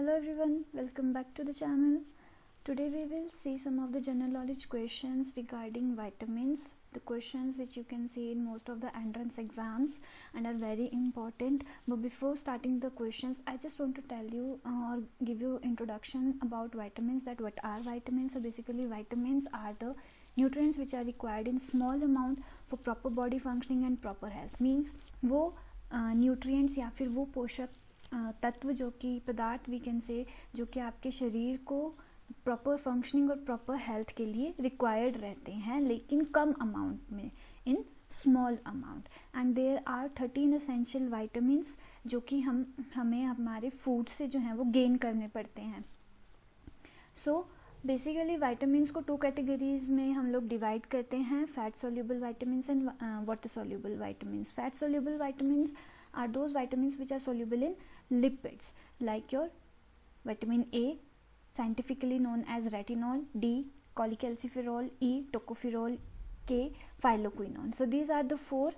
Hello everyone, welcome back to the channel. Today we will see some of the general knowledge questions regarding vitamins. The questions which you can see in most of the entrance exams and are very important. But before starting the questions, I just want to tell you or give you introduction about vitamins, that what are vitamins. So basically vitamins are the nutrients which are required in small amount for proper body functioning and proper health. Means वो nutrients या फिर वो पोषक तत्व जो कि पदार्थ we can से जो कि आपके शरीर को प्रॉपर फंक्शनिंग और प्रॉपर हेल्थ के लिए रिक्वायर्ड रहते हैं, लेकिन कम अमाउंट में, in small amount. And there are 13 essential vitamins जो कि हमें हमारे फूड से जो है वो गेन करने पड़ते हैं. सो बेसिकली वाइटामिन्स को 2 कैटेगरीज में हम लोग डिवाइड करते हैं, fat soluble vitamins and water soluble vitamins. Fat soluble vitamins are those vitamins which are soluble in lipids, like your vitamin A, scientifically known as retinol, D cholecalciferol, E tocopherol, K phylloquinone. So these are the 4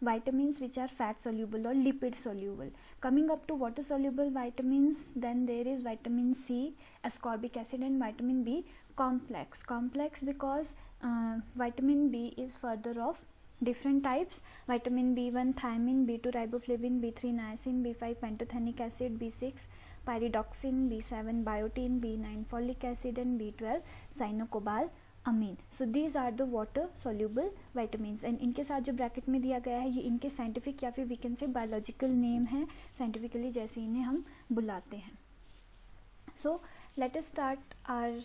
vitamins which are fat soluble or lipid soluble. Coming up to water soluble vitamins, then there is vitamin C, ascorbic acid, and vitamin B complex because vitamin B is further of different types: vitamin B1 thiamine, B2 riboflavin, B3 niacin, B5 pantothenic acid, B6 pyridoxine, B7 biotin, B9 folic acid, and B12 cyanocobalamin. So these are the water soluble vitamins. and इनके साथ जो bracket में दिया गया है ये इनके scientific या फिर we can say biological name है, साइंटिफिकली जैसे इन्हें हम बुलाते हैं. So let us start our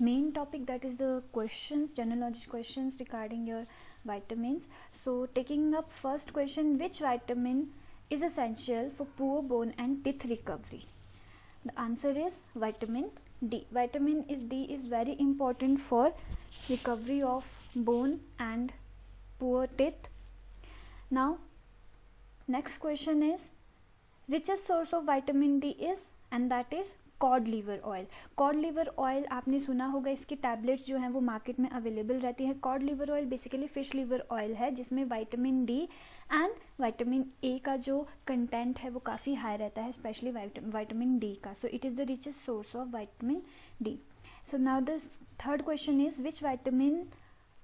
main topic, that is the questions, general knowledge questions regarding your vitamins. So taking up first question, which vitamin is essential for poor bone and teeth recovery? The answer is vitamin D. Vitamin D is very important for recovery of bone and poor teeth. Now next question is, richest source of vitamin D is, and that is cod liver oil. Cod liver oil आपने सुना होगा, इसकी tablets जो हैं वो market में available रहती हैं. Cod liver oil basically fish liver oil है जिसमें vitamin D and vitamin A का जो कंटेंट है वो काफ़ी हाई रहता है, स्पेशली विटामिन डी का. So it is the richest source of vitamin D. So now the third question is, which vitamin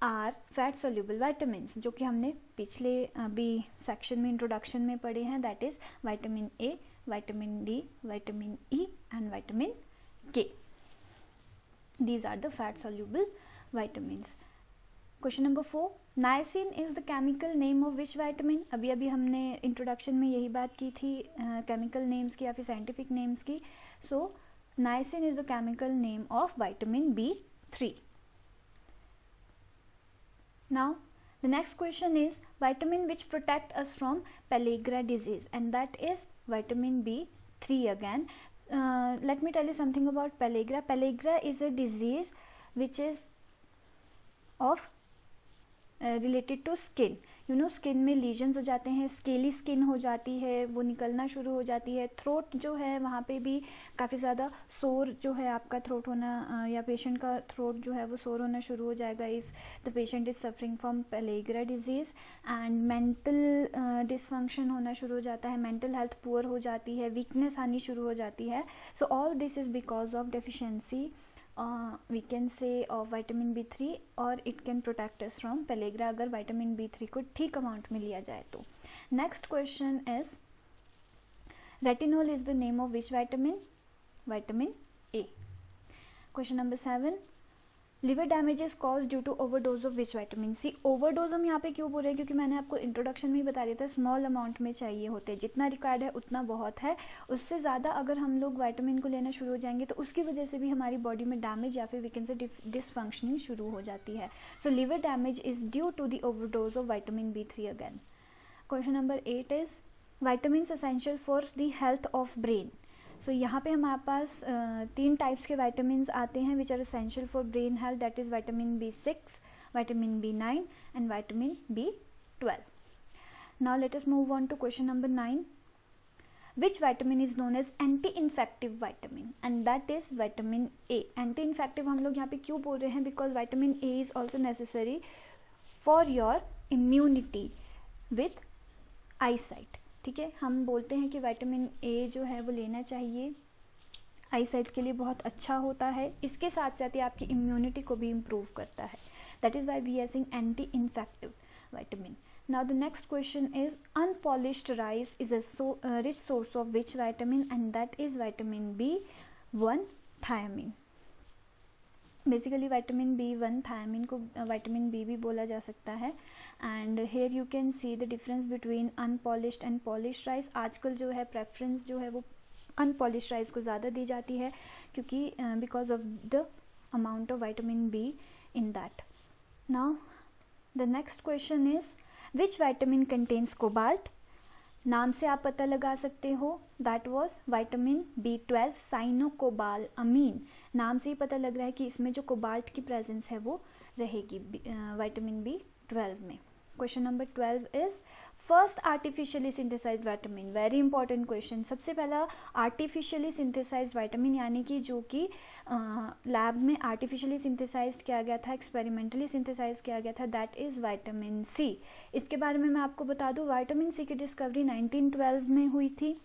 are fat soluble vitamins, जो कि हमने पिछले अभी सेक्शन में इंट्रोडक्शन में पढ़े हैं. That is vitamin A, vitamin D, vitamin E, and vitamin K. These are the fat soluble vitamins. Question number 4, niacin is the chemical name of which vitamin? अभी हमने इंट्रोडक्शन में यही बात की थी केमिकल नेम्स की या फिर साइंटिफिक नेम्स की. सो niacin is the chemical name of vitamin B3. Now the next question is, vitamin which protect us from pellagra disease, and that is vitamin B3 again. Let me tell you something about pellagra. Pellagra is a disease which is of related to skin. You know, skin में lesions हो जाते हैं, scaly skin हो जाती है, वो निकलना शुरू हो जाती है. थ्रोट जो है वहाँ पे भी काफ़ी ज़्यादा सोर जो है आपका थ्रोट होना या पेशेंट का थ्रोट जो है वो सोर होना शुरू हो जाएगा if the patient is suffering from pellagra disease. And mental dysfunction होना शुरू हो जाता है, मेंटल हेल्थ पुअर हो जाती है, वीकनेस आनी शुरू हो जाती है. So all this is because of deficiency we can say of vitamin B3, और it can protect us from pellagra अगर vitamin B3 को ठीक अमाउंट में लिया जाए तो. Next question is, retinol is the name of which vitamin? Vitamin A. Question number 7, liver damage is cause due to overdose of which vitamin C. Overdose हम यहाँ पे क्यों बोल रहे हैं, क्योंकि मैंने आपको इंट्रोडक्शन में ही बता दिया था स्मॉल अमाउंट में चाहिए होते हैं, जितना रिक्वायर्ड है उतना बहुत है. उससे ज़्यादा अगर हम लोग विटामिन को लेना शुरू हो जाएंगे तो उसकी वजह से भी हमारी बॉडी में डैमेज या फिर वी कैन से डिसफंक्शनिंग शुरू हो जाती है. So liver damage is due to the overdose of vitamin B3 again. Question number 8 is, vitamins essential for the health of brain. So यहाँ पे हमारे पास 3 टाइप्स के विटामिन्स आते हैं which are essential for brain health. That is vitamin B6, vitamin B9 and vitamin B12. Now let us move on to question number 9. Which vitamin is known as anti infective vitamin, and that is vitamin A. Anti infective हम लोग यहाँ पे क्यों बोल रहे हैं, because vitamin A is also necessary for your immunity with eye sight. ठीक है, हम बोलते हैं कि विटामिन ए जो है वो लेना चाहिए आई साइट के लिए बहुत अच्छा होता है, इसके साथ साथ ये आपकी इम्यूनिटी को भी इम्प्रूव करता है. That is why we are saying anti infective vitamin. Now the next question is unpolished rice is a rich source of which vitamin, and that is vitamin B1 thiamine. Basically vitamin B1 thiamine को vitamin B भी बोला जा सकता है. And here you can see the difference between unpolished and polished rice. आजकल जो है preference जो है वो unpolished rice को ज़्यादा दी जाती है क्योंकि because of the amount of vitamin B in that. Now the next question is which vitamin contains cobalt. नाम से आप पता लगा सकते हो, that was vitamin B12 साइनोकोबालामीन. नाम से ही पता लग रहा है कि इसमें जो कोबाल्ट की प्रेजेंस है वो रहेगी विटामिन B12 में. Question number 12 is first artificially synthesized vitamin. Very important question. सबसे पहला आर्टिफिशियली सिंथेसाइज्ड विटामिन यानी कि जो कि लैब में आर्टिफिशियली सिंथेसाइज्ड किया गया था, एक्सपेरिमेंटली सिंथेसाइज किया गया था, दैट इज़ विटामिन सी. इसके बारे में मैं आपको बता दूं, विटामिन सी की डिस्कवरी 1912 में हुई थी.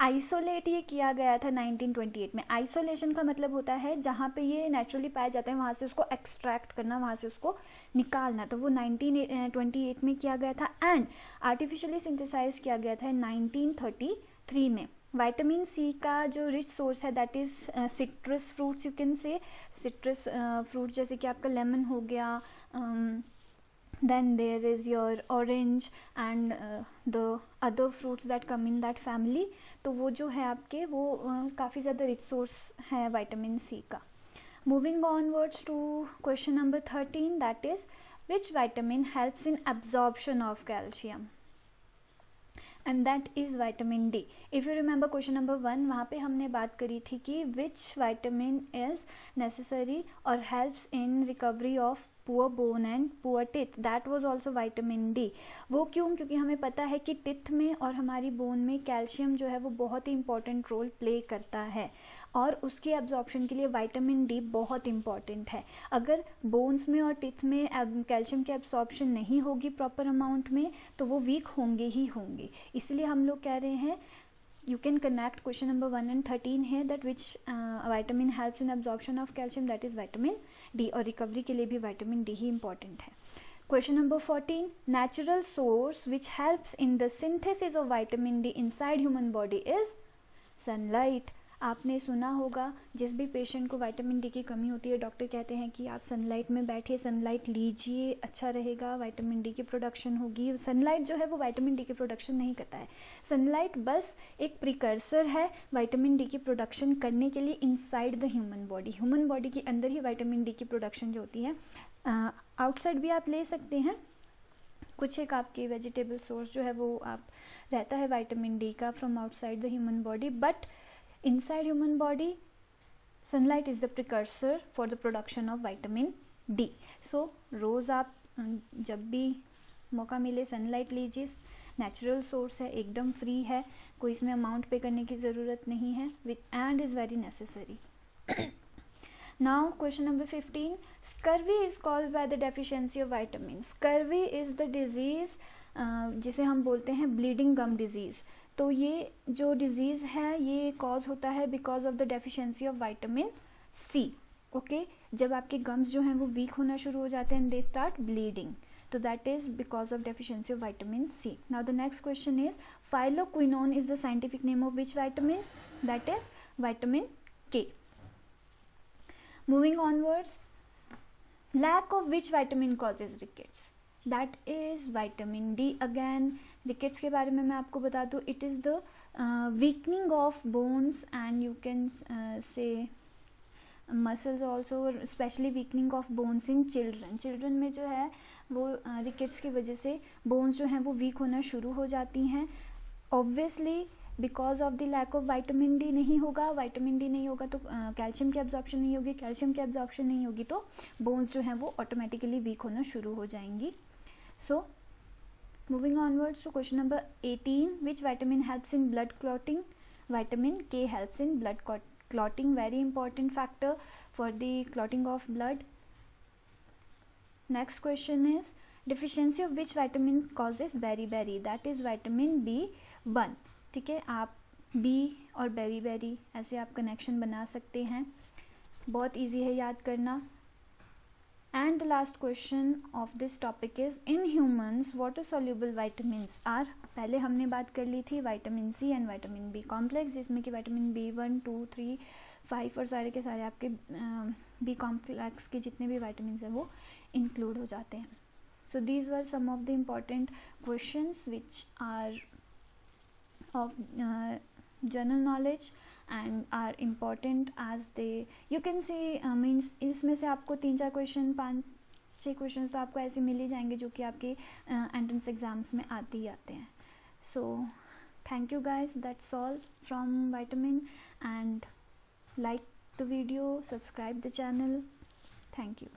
आइसोलेट ये किया गया था 1928 में. आइसोलेशन का मतलब होता है जहाँ पे ये नेचुरली पाया जाता है वहाँ से उसको एक्सट्रैक्ट करना, वहाँ से उसको निकालना. तो वो 1928 में किया गया था. एंड आर्टिफिशियली सिंथेसाइज किया गया था 1933 में. विटामिन सी का जो रिच सोर्स है that is citrus fruits. You can से सिट्रस फ्रूट जैसे कि आपका लेमन हो गया, then there is your orange and the other fruits that come in that family. तो वो जो है आपके वो काफ़ी ज़्यादा रिच सोर्स है विटामिन सी का. Moving onwards to question number 13, that is which vitamin helps in absorption of calcium, and that is vitamin D. If you remember question number 1, वहाँ पे हमने बात करी थी कि विच विटामिन इज नेसेसरी और helps in recovery of poor bone and poor teeth. That was also vitamin D. वो क्यों? क्योंकि हमें पता है कि टिथ में और हमारी बोन में कैल्शियम जो है वो बहुत ही इंपॉर्टेंट रोल प्ले करता है और उसकी एब्जॉर्प्शन के लिए विटामिन डी बहुत इंपॉर्टेंट है. अगर बोन्स में और टिथ में कैल्शियम की एब्जॉर्प्शन नहीं होगी प्रॉपर अमाउंट में तो वो वीक होंगे ही होंगे. इसलिए हम लोग कह रहे हैं you can connect question number 1 and 13 here that which vitamin helps in absorption of calcium, that is vitamin D. और रिकवरी के लिए भी vitamin D ही important है. Question number 14, natural source which helps in the synthesis of vitamin D inside human body is sunlight. आपने सुना होगा जिस भी पेशेंट को विटामिन डी की कमी होती है डॉक्टर कहते हैं कि आप सनलाइट में बैठिए, सनलाइट लीजिए, अच्छा रहेगा, विटामिन डी की प्रोडक्शन होगी. सनलाइट जो है वो विटामिन डी की प्रोडक्शन नहीं करता है. सनलाइट बस एक प्रिकर्सर है विटामिन डी की प्रोडक्शन करने के लिए inside the human body. Human body के अंदर ही विटामिन डी की प्रोडक्शन जो होती है. आउटसाइड भी आप ले सकते हैं. कुछ एक आपके वेजिटेबल सोर्स जो है वो आप रहता है विटामिन डी का from outside the human body, but inside human body sunlight is the precursor for the production of vitamin D. so रोज़ आप जब भी मौका मिले सनलाइट लीजिए. नेचुरल सोर्स है, एकदम फ्री है, कोई इसमें अमाउंट पे करने की ज़रूरत नहीं है, and is very necessary. Now question number 15, scurvy is caused by the deficiency of vitamin. Scurvy is the disease जिसे हम बोलते हैं ब्लीडिंग गम डिजीज़. तो ये जो डिजीज़ है ये कॉज होता है because of the deficiency of vitamin C. Okay, जब आपके गम्स जो हैं वो वीक होना शुरू हो जाते हैं एंड दे स्टार्ट ब्लीडिंग, तो that is because of deficiency of vitamin C. Now the next question is phylloquinone is the scientific name of which vitamin, that is vitamin K. Moving onwards, lack of which vitamin causes rickets, that is vitamin D. Again rickets के बारे में मैं आपको बता दूँ, it is the weakening of bones and you can say muscles also, specially weakening of bones in children. Children में जो है वो रिकेट्स की वजह से बोन्स जो हैं वो वीक होना शुरू हो जाती हैं. Obviously because of the lack of vitamin D नहीं होगा, विटामिन डी नहीं होगा तो कैल्शियम की एब्जॉर्प्शन नहीं होगी, कैल्शियम की एब्जॉर्प्शन नहीं होगी तो बोन्स जो हैं वो ऑटोमेटिकली वीक होना शुरू हो जाएंगी. सो moving onwards to question number 18, which vitamin helps in blood clotting? Vitamin K helps in blood clotting, very important factor for the clotting of blood. Next question is deficiency of which vitamin causes beriberi, that is vitamin B1. ठीक है, आप B और berry berry, ऐसे आप connection बना सकते हैं। बहुत इजी है याद करना। And the last question of this topic is in humans water soluble vitamins are. पहले हमने बात कर ली थी vitamin C and vitamin B complex, जिसमें कि विटामिन बी 1, 2, 3, 5 और सारे के सारे आपके बी कॉम्प्लेक्स के जितने भी विटामिन हैं वो इंक्लूड हो जाते हैं। So these were some of the important questions which are of general knowledge and are important as they you can say means इसमें से आपको 3-4 क्वेश्चन 5-6 क्वेश्चन तो आपको ऐसे मिल ही जाएंगे जो कि आपके एंट्रेंस एग्जाम्स में आते ही आते हैं। So thank you guys, that's all from vitamin and like the video, subscribe the channel. Thank you.